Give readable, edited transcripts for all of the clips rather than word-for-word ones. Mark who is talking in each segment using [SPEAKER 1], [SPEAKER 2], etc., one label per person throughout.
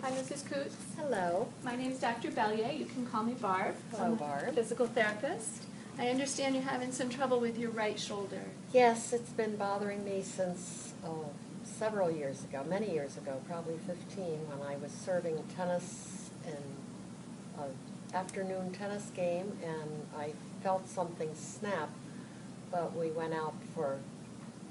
[SPEAKER 1] Hi, Mrs. Coots.
[SPEAKER 2] Hello.
[SPEAKER 1] My name is Dr. Bellier. You can call me Barb.
[SPEAKER 2] Hello,
[SPEAKER 1] I'm a
[SPEAKER 2] Barb.
[SPEAKER 1] physical therapist. I understand you're having some trouble with your right shoulder.
[SPEAKER 2] Yes, it's been bothering me since several years ago, many years ago, probably 15, when I was serving tennis in an afternoon tennis game, and I felt something snap, but we went out for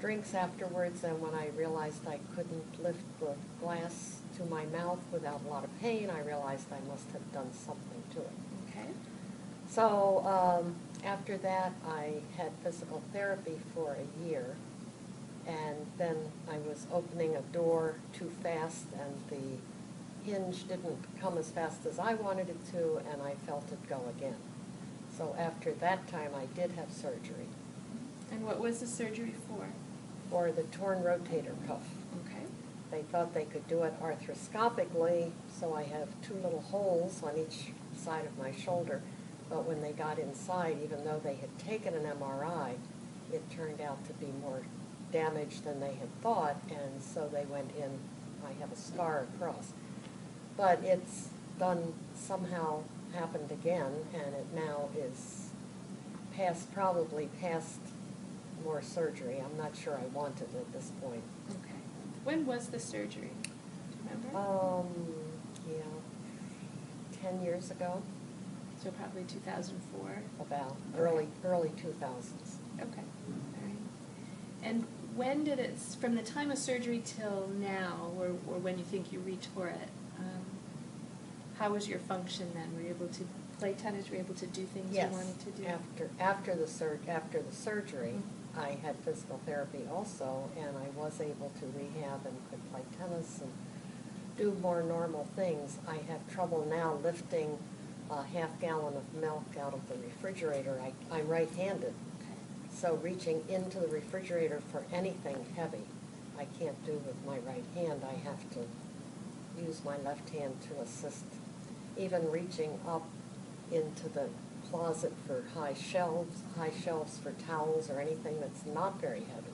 [SPEAKER 2] drinks afterwards, and when I realized I couldn't lift the glass to my mouth without a lot of pain, I realized I must have done something to it.
[SPEAKER 1] Okay.
[SPEAKER 2] So after that, I had physical therapy for a year, and then I was opening a door too fast, and the hinge didn't come as fast as I wanted it to, and I felt it go again. So after that time, I did have surgery.
[SPEAKER 1] And what was the surgery for?
[SPEAKER 2] For the torn rotator cuff.
[SPEAKER 1] Okay.
[SPEAKER 2] They thought they could do it arthroscopically, so I have two little holes on each side of my shoulder. But when they got inside, even though they had taken an MRI, it turned out to be more damage than they had thought, and so they went in. I have a scar across. But it's done, somehow happened again, and it now is probably past more surgery. I'm not sure I want it at this point.
[SPEAKER 1] Okay. When was the surgery? Do you remember?
[SPEAKER 2] Yeah, 10 years ago,
[SPEAKER 1] So probably 2004.
[SPEAKER 2] about
[SPEAKER 1] Okay.
[SPEAKER 2] early 2000s.
[SPEAKER 1] Okay. All right. And when did it, from the time of surgery till now, or when you think you reached for it, how was your function then? Were you able to play tennis? Were you able to do things
[SPEAKER 2] Yes,
[SPEAKER 1] you wanted to do?
[SPEAKER 2] after the surgery, I had physical therapy also, and I was able to rehab and could play tennis and do more normal things. I have trouble now lifting a half-gallon of milk out of the refrigerator. I'm right-handed,
[SPEAKER 1] Okay.
[SPEAKER 2] so reaching into the refrigerator for anything heavy, I can't do with my right hand. I have to use my left hand to assist. Even reaching up into the closet for high shelves for towels or anything that's not very heavy.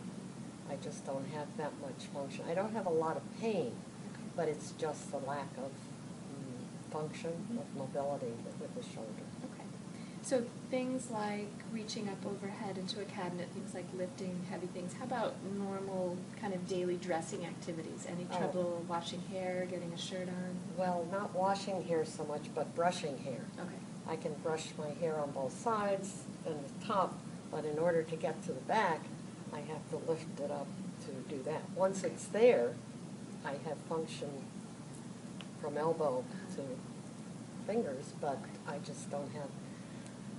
[SPEAKER 2] I just don't have that much function. I don't have a lot of pain, but it's just the lack of function, of mobility with the shoulder.
[SPEAKER 1] Okay. So things like reaching up overhead into a cabinet, things like lifting heavy things. How about normal kind of daily dressing activities? Any trouble washing hair, getting a shirt on?
[SPEAKER 2] Well, not washing hair so much, but brushing hair.
[SPEAKER 1] Okay.
[SPEAKER 2] I can brush my hair on both sides and the top, but in order to get to the back, I have to lift it up to do that. Once it's there, I have function from elbow to fingers, but I just don't have.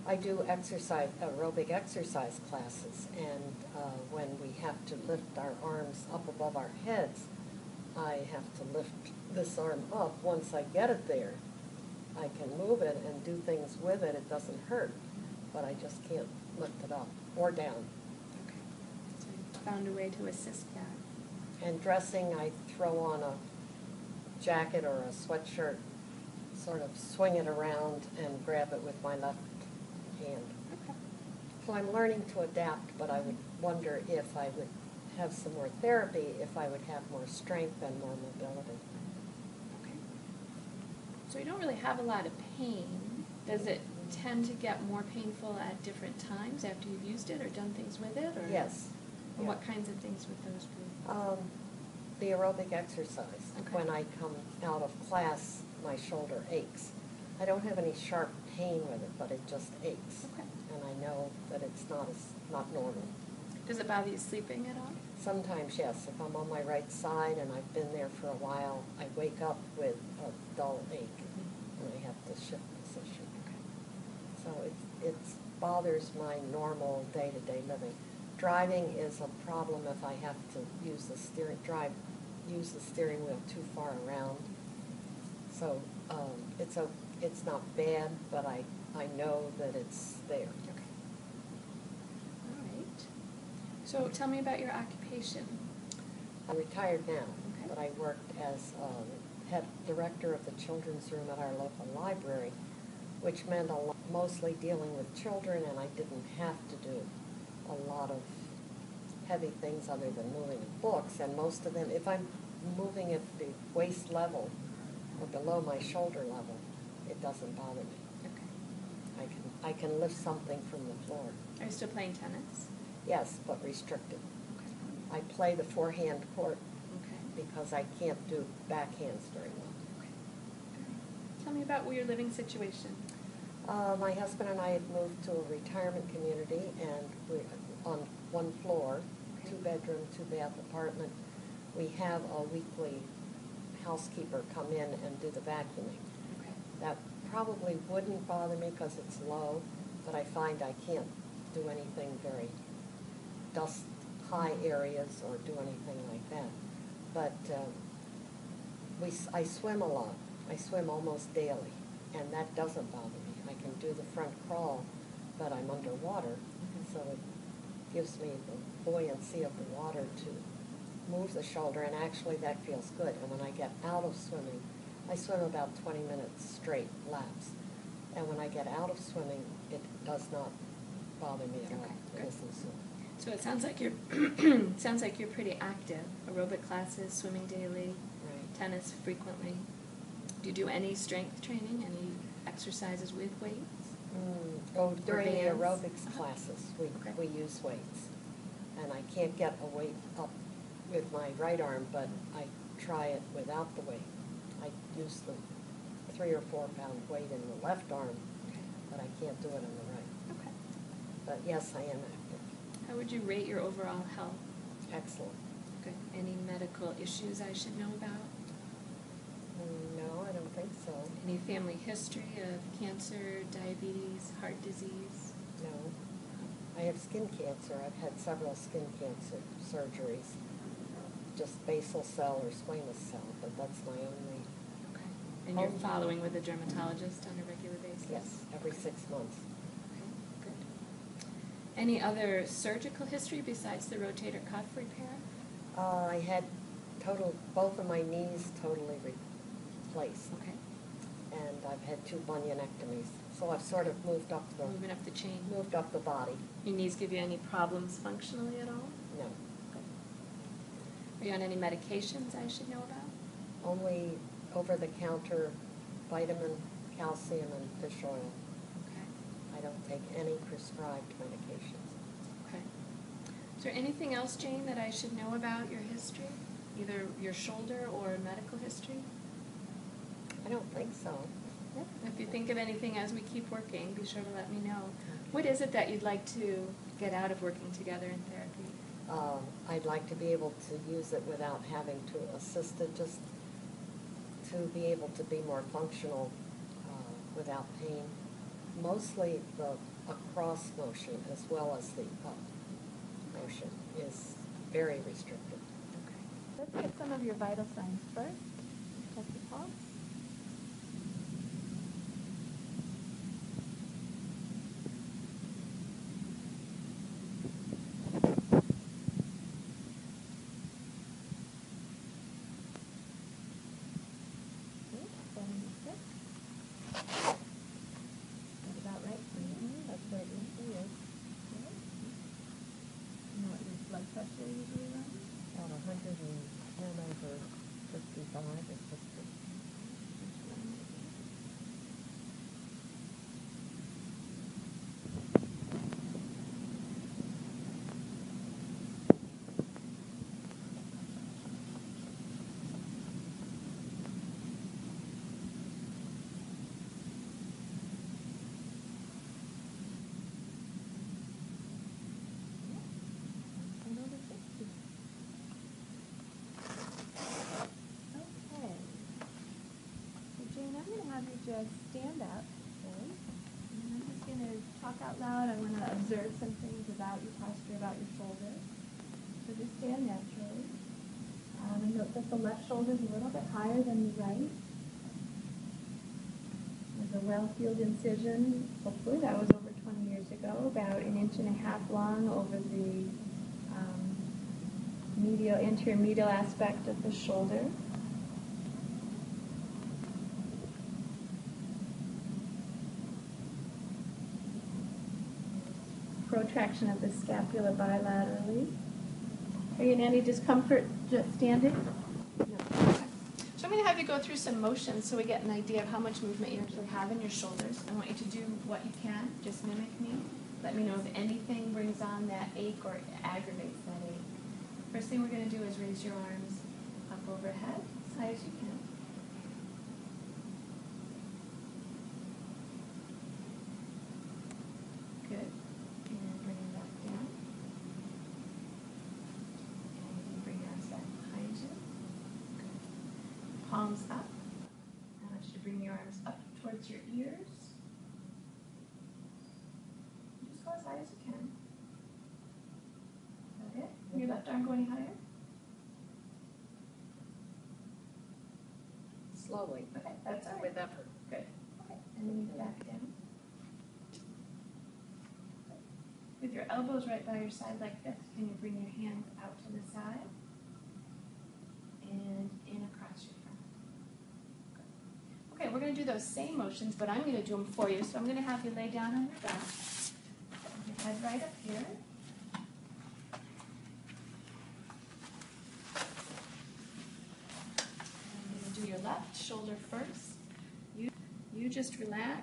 [SPEAKER 2] I do aerobic exercise classes, and when we have to lift our arms up above our heads, I have to lift this arm up. Once I get it there, I can move it and do things with it. It doesn't hurt, but I just can't lift it up or down.
[SPEAKER 1] Okay. So you found a way to assist that.
[SPEAKER 2] And dressing, I throw on a jacket or a sweatshirt, sort of swing it around and grab it with my left hand.
[SPEAKER 1] Okay.
[SPEAKER 2] So I'm learning to adapt, but I would wonder if I would have some more therapy, if I would have more strength and more mobility.
[SPEAKER 1] Okay. So you don't really have a lot of pain. Does it tend to get more painful at different times after you've used it or done things with it? Or?
[SPEAKER 2] Yes.
[SPEAKER 1] And
[SPEAKER 2] Yeah.
[SPEAKER 1] what kinds of things would those be?
[SPEAKER 2] The aerobic exercise.
[SPEAKER 1] Okay.
[SPEAKER 2] When I come out of class, my shoulder aches. I don't have any sharp pain with it, but it just aches.
[SPEAKER 1] Okay.
[SPEAKER 2] And I know that it's not normal.
[SPEAKER 1] Does it bother you sleeping at all?
[SPEAKER 2] Sometimes, yes. If I'm on my right side and I've been there for a while, I wake up with a dull ache, and I have to shift position.
[SPEAKER 1] Okay.
[SPEAKER 2] So it bothers my normal day-to-day living. Driving is a problem if I have to use the steering wheel too far around. So it's not bad, but I know that it's there.
[SPEAKER 1] Okay. All right. So tell me about your occupation.
[SPEAKER 2] I'm retired now,
[SPEAKER 1] Okay.
[SPEAKER 2] but I worked as head director of the children's room at our local library, which meant mostly dealing with children, and I didn't have to do a lot of heavy things other than moving books, and most of them, if I'm moving at the waist level, or below my shoulder level, it doesn't bother me.
[SPEAKER 1] Okay.
[SPEAKER 2] I can lift something from the floor.
[SPEAKER 1] Are you still playing tennis?
[SPEAKER 2] Yes, but restricted.
[SPEAKER 1] Okay.
[SPEAKER 2] I play the forehand court
[SPEAKER 1] Okay.
[SPEAKER 2] because I can't do backhands very well.
[SPEAKER 1] Okay. Tell me about your living situation.
[SPEAKER 2] My husband and I had moved to a retirement community, and we're on one floor,
[SPEAKER 1] Okay.
[SPEAKER 2] 2-bedroom, 2-bath apartment. We have a weekly housekeeper come in and do the vacuuming.
[SPEAKER 1] Okay.
[SPEAKER 2] That probably wouldn't bother me because it's low, but I find I can't do anything very dust high areas or do anything like that. But I swim a lot. I swim almost daily, and that doesn't bother me. I can do the front crawl, but I'm underwater, so it gives me the buoyancy of the water to move the shoulder, and actually that feels good. And when I get out of swimming, I swim about 20 minutes straight laps, and when I get out of swimming, it does not bother me at all.
[SPEAKER 1] Okay,
[SPEAKER 2] It
[SPEAKER 1] good.
[SPEAKER 2] isn't so.
[SPEAKER 1] So it sounds like you're sounds like you're pretty active. Aerobic classes, swimming daily,
[SPEAKER 2] Right.
[SPEAKER 1] tennis frequently. Do you do any strength training? Any exercises with weights?
[SPEAKER 2] Oh, during the
[SPEAKER 1] bands?
[SPEAKER 2] aerobics
[SPEAKER 1] Uh-huh.
[SPEAKER 2] classes,
[SPEAKER 1] Okay.
[SPEAKER 2] we use weights. And I can't get a weight up with my right arm, but I try it without the weight. I use the 3 or 4 pound weight in the left arm,
[SPEAKER 1] Okay.
[SPEAKER 2] but I can't do it in the right.
[SPEAKER 1] Okay.
[SPEAKER 2] But yes, I am active.
[SPEAKER 1] How would you rate your overall health?
[SPEAKER 2] Excellent.
[SPEAKER 1] Good. Any medical issues I should know about?
[SPEAKER 2] No, I don't think so.
[SPEAKER 1] Any family history of cancer, diabetes, heart disease?
[SPEAKER 2] No. I have skin cancer. I've had several skin cancer surgeries. Just basal cell or squamous cell, but that's my only.
[SPEAKER 1] Okay. And you're
[SPEAKER 2] Oh.
[SPEAKER 1] following with a dermatologist on a regular basis?
[SPEAKER 2] Yes, every 6 months.
[SPEAKER 1] Okay, good. Any other surgical history besides the rotator cuff repair?
[SPEAKER 2] I had both of my knees totally replaced,
[SPEAKER 1] Okay.
[SPEAKER 2] and I've had 2 bunionectomies. So I've sort of moved up
[SPEAKER 1] Moving up the chain.
[SPEAKER 2] the body.
[SPEAKER 1] Your knees give you any problems functionally at all?
[SPEAKER 2] No,
[SPEAKER 1] Good. Are you on any medications I should know about?
[SPEAKER 2] only over-the-counter vitamin, calcium, and fish oil.
[SPEAKER 1] Okay.
[SPEAKER 2] I don't take any prescribed medications.
[SPEAKER 1] Okay. Is there anything else, Jane, that I should know about your history? Either your shoulder or medical history?
[SPEAKER 2] I don't think so.
[SPEAKER 1] Yeah. If you think of anything as we keep working, be sure to let me know. What is it that you'd like to get out of working together in therapy?
[SPEAKER 2] I'd like to be able to use it without having to assist it, just to be able to be more functional without pain. Mostly the across motion as well as the up motion is very restricted.
[SPEAKER 1] Okay. Let's get some of your vital signs first. Check the pulse.
[SPEAKER 2] About 110/55 or 50.
[SPEAKER 1] Okay. So Jane, I'm going to have you just stand up, okay? And I'm just going to talk out loud. I want to observe some things about your posture, about your shoulder. So just stand naturally. And note that the left shoulder is a little bit higher than the right. There's a well-healed incision. Hopefully that was over 20 years ago, about 1.5 inches long over the anterior medial aspect of the shoulder. Protraction of the scapula bilaterally. Are you in any discomfort just standing?
[SPEAKER 2] No.
[SPEAKER 1] So So I'm going to have you go through some motions so we get an idea of how much movement you actually have in your shoulders. I want you to do what you can. Just mimic me. Let me know if anything brings on that ache or aggravates that ache. First thing we're going to do is raise your arms up overhead as high as you can. Good. And bring them back down. And you can bring your arms back behind you. Good. Palms up. I want you to bring your arms up towards your ears. Just go as high as you can. Is that it? Can your left arm go any higher?
[SPEAKER 2] Slowly.
[SPEAKER 1] Okay, that's all right.
[SPEAKER 2] With effort.
[SPEAKER 1] Good. Okay, and then you back down. With your elbows right by your side like this, can you bring your hands out to the side and in across your front? Good. Okay, we're going to do those same motions, but I'm going to do them for you. So I'm going to have you lay down on your back. Your head right up here. I'm going to do your left shoulder first. You just relax.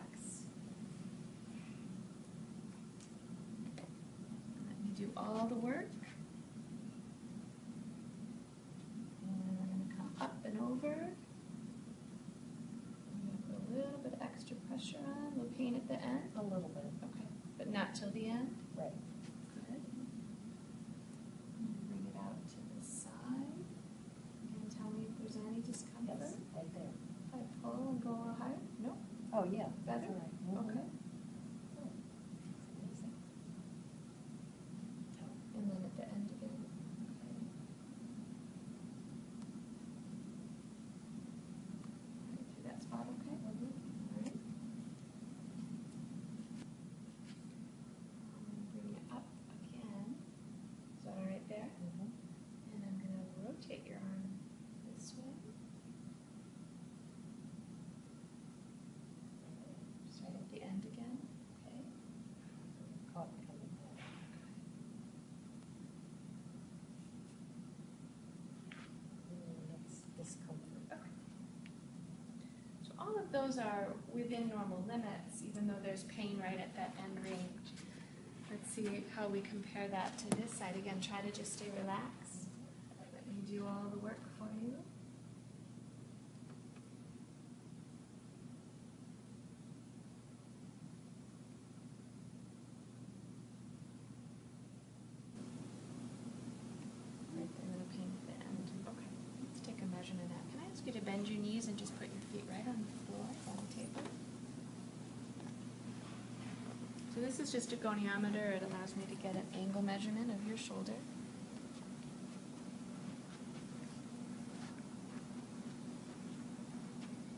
[SPEAKER 1] Do all the work. And I'm going to come up and over. I'm going to put a little bit of extra pressure on. No pain at the end?
[SPEAKER 2] A little bit.
[SPEAKER 1] Okay. But not till the end?
[SPEAKER 2] Right.
[SPEAKER 1] Good. And bring it out to the side. And tell me if there's any discomfort.
[SPEAKER 2] Yes, right there.
[SPEAKER 1] If I pull and go a little higher? No?
[SPEAKER 2] Oh, yeah.
[SPEAKER 1] Better?
[SPEAKER 2] That's all right.
[SPEAKER 1] Okay. And then at the end again. Okay. Right through that spot, okay? All right. I'm going to bring it up again. Is that all right there? And I'm going to rotate your arm this way. Just right at the end again. Okay.
[SPEAKER 2] Caught coming back. That's discomfort.
[SPEAKER 1] Okay. So all of those are within normal limits, even though there's pain right at that end range. Let's see how we compare that to this side. Again, try to just stay relaxed. Let me do all the work for you. Right there, little pain at the end. Okay, let's take a measurement of that. Can I ask you to bend your knees and just put your feet right on the floor, on the table? So this is just a goniometer. It allows me to get an angle measurement of your shoulder.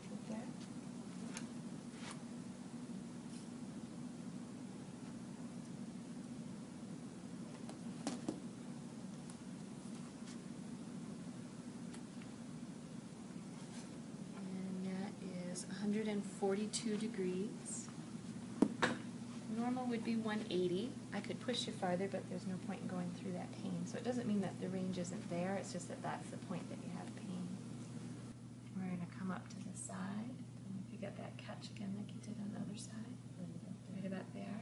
[SPEAKER 1] Right there. And that is 142 degrees. Normal would be 180. I could push you farther, but there's no point in going through that pain. So it doesn't mean that the range isn't there. It's just that that's the point that you have pain. We're going to come up to the side. And if you get that catch again like you did on the other side. Right about there.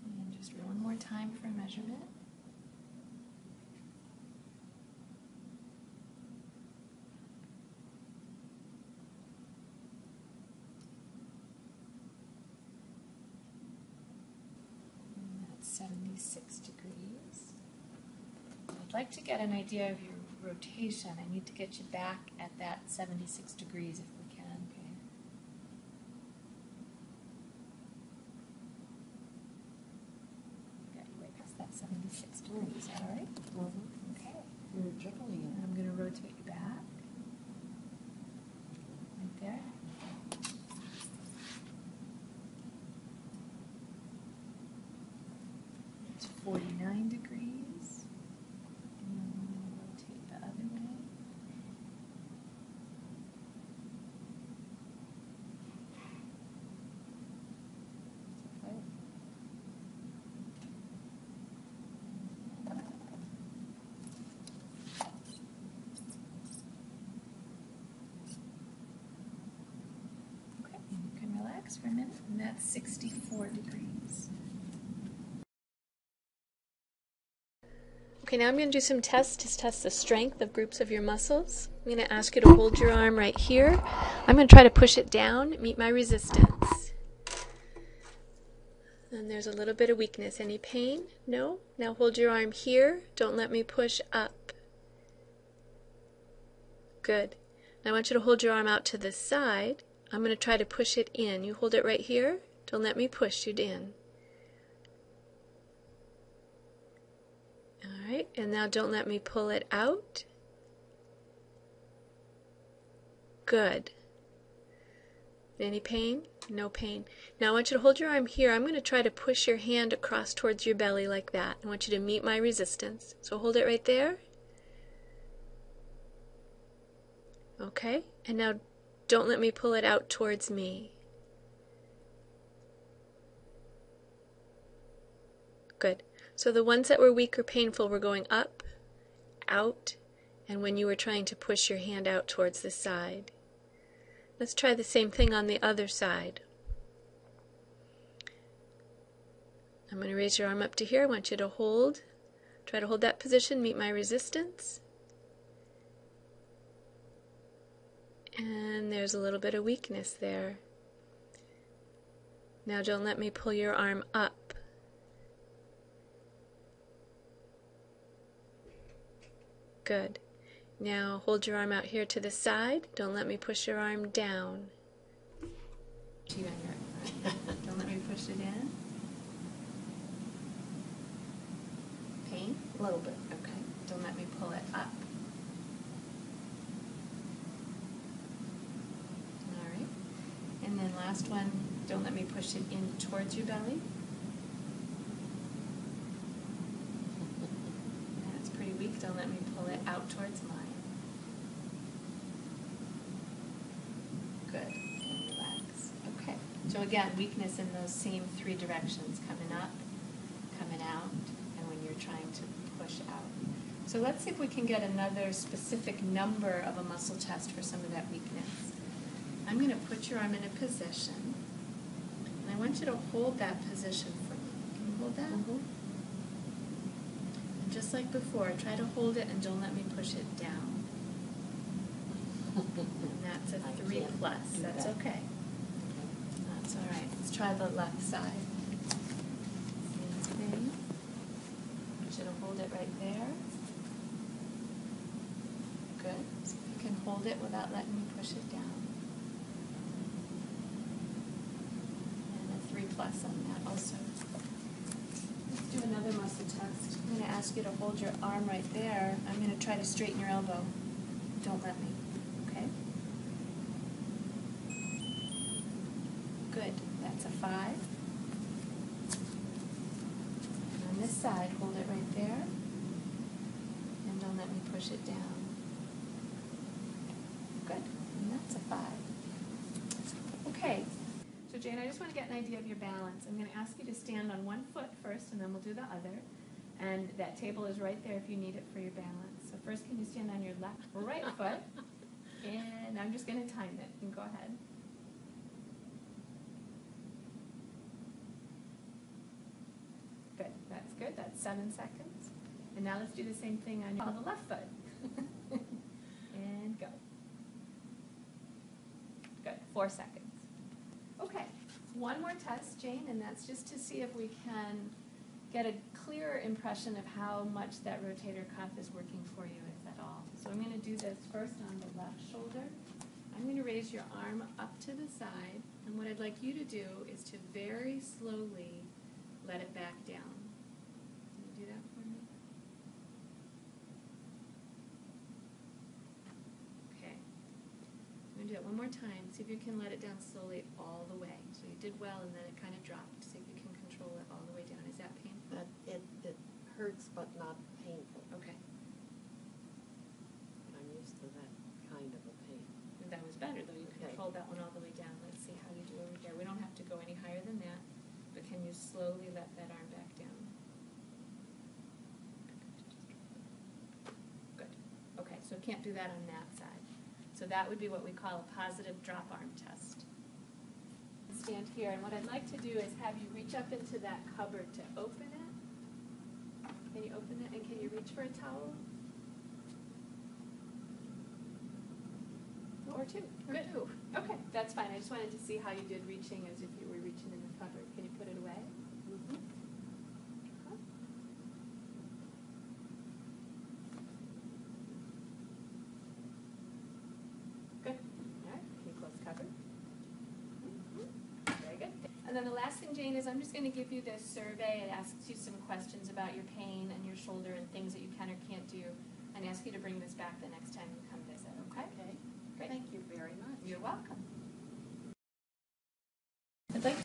[SPEAKER 1] And just one more time for measurement. And that's 76 degrees. I'd like to get an idea of your rotation. I need to get you back at that 76 degrees if we can. Okay. Got you way past that 76 degrees. Is that all right? Okay.
[SPEAKER 2] You're jiggling
[SPEAKER 1] And
[SPEAKER 2] it.
[SPEAKER 1] I'm going to rotate you back. Right there. It's 49 degrees. And I'm going to rotate the other way. per minute, and that's 64 degrees. Okay, now I'm going to do some tests to test the strength of groups of your muscles. I'm going to ask you to hold your arm right here. I'm going to try to push it down, meet my resistance. And there's a little bit of weakness. Any pain? No? Now hold your arm here. Don't let me push up. Good. Now I want you to hold your arm out to the side. I'm going to try to push it in. You hold it right here. Don't let me push it in. All right, and now don't let me pull it out. Good. Any pain? No pain. Now I want you to hold your arm here. I'm going to try to push your hand across towards your belly like that. I want you to meet my resistance. So hold it right there. Okay, and now don't let me pull it out towards me. Good. So the ones that were weak or painful were going up, out, and when you were trying to push your hand out towards the side. Let's try the same thing on the other side. I'm going to raise your arm up to here. I want you to hold. Try to hold that position, meet my resistance. And there's a little bit of weakness there. Now don't let me pull your arm up. Good. Now hold your arm out here to the side. Don't let me push your arm down. Don't let me push it in. Pain?
[SPEAKER 2] A little bit.
[SPEAKER 1] Okay. Don't let me pull it up. All right. And then last one, don't let me push it in towards your belly. That's pretty weak. Don't let me pull it out towards mine. Good. And relax. Okay. So again, weakness in those same three directions, coming up, coming out, and when you're trying to push out. So let's see if we can get another specific number of a muscle test for some of that weakness. I'm going to put your arm in a position, and I want you to hold that position for me. Can you hold that?
[SPEAKER 2] Mm-hmm.
[SPEAKER 1] And just like before, try to hold it and don't let me push it down. And that's a 3 plus. That's okay. That's all right. Let's try the left side. Same thing. I want you to hold it right there. Good. So you can hold it without letting me push it down. And a 3 plus on that also. Let's do another muscle test. I'm going to ask you to hold your arm right there. I'm going to try to straighten your elbow. Don't let me. Okay? Good. That's a 5. And on this side, hold it right there. And don't let me push it down. Good. And that's a 5. Okay. So Jane, I just want to get an idea of your balance. I'm going to ask you to stand on one foot first, and then we'll do the other. And that table is right there if you need it for your balance. So first, can you stand on your right foot? And I'm just going to time it. And go ahead. Good. That's good. That's 7 seconds. And now let's do the same thing on the left foot. And go. Good. 4 seconds. Okay. One more test, Jane, and that's just to see if we can get a clearer impression of how much that rotator cuff is working for you, if at all. So I'm going to do this first on the left shoulder. I'm going to raise your arm up to the side, and what I'd like you to do is to very slowly let it back down. Can you do that for me? Okay. I'm going to do it one more time. See if you can let it down slowly all the way. So you did well, and then it kind of dropped. See if you can control it all the way down. Is that painful?
[SPEAKER 2] It hurts, but not painful.
[SPEAKER 1] Okay.
[SPEAKER 2] I'm used to that kind of a pain.
[SPEAKER 1] That was better, though. You controlled that one all the way down. Let's see how you do over here. We don't have to go any higher than that, but can you slowly let that arm back down? Good. Okay, so can't do that on that side. So that would be what we call a positive drop arm test. stand here, and what I'd like to do is have you reach up into that cupboard to open it. Can you open it, and can you reach for a towel? Or two. Good. Okay, that's fine. I just wanted to see how you did reaching as if you were reaching in the cupboard. Can you put it away? Good. All right, can you close the cupboard? Very good. And then the last thing, Jane, is I'm just going to give you this survey. It asks you some questions about your pain and your shoulder and things that you can or can't do, and ask you to bring this back the next time you come visit, okay?
[SPEAKER 3] Okay.
[SPEAKER 1] Great.
[SPEAKER 3] Thank you very much.
[SPEAKER 1] You're welcome.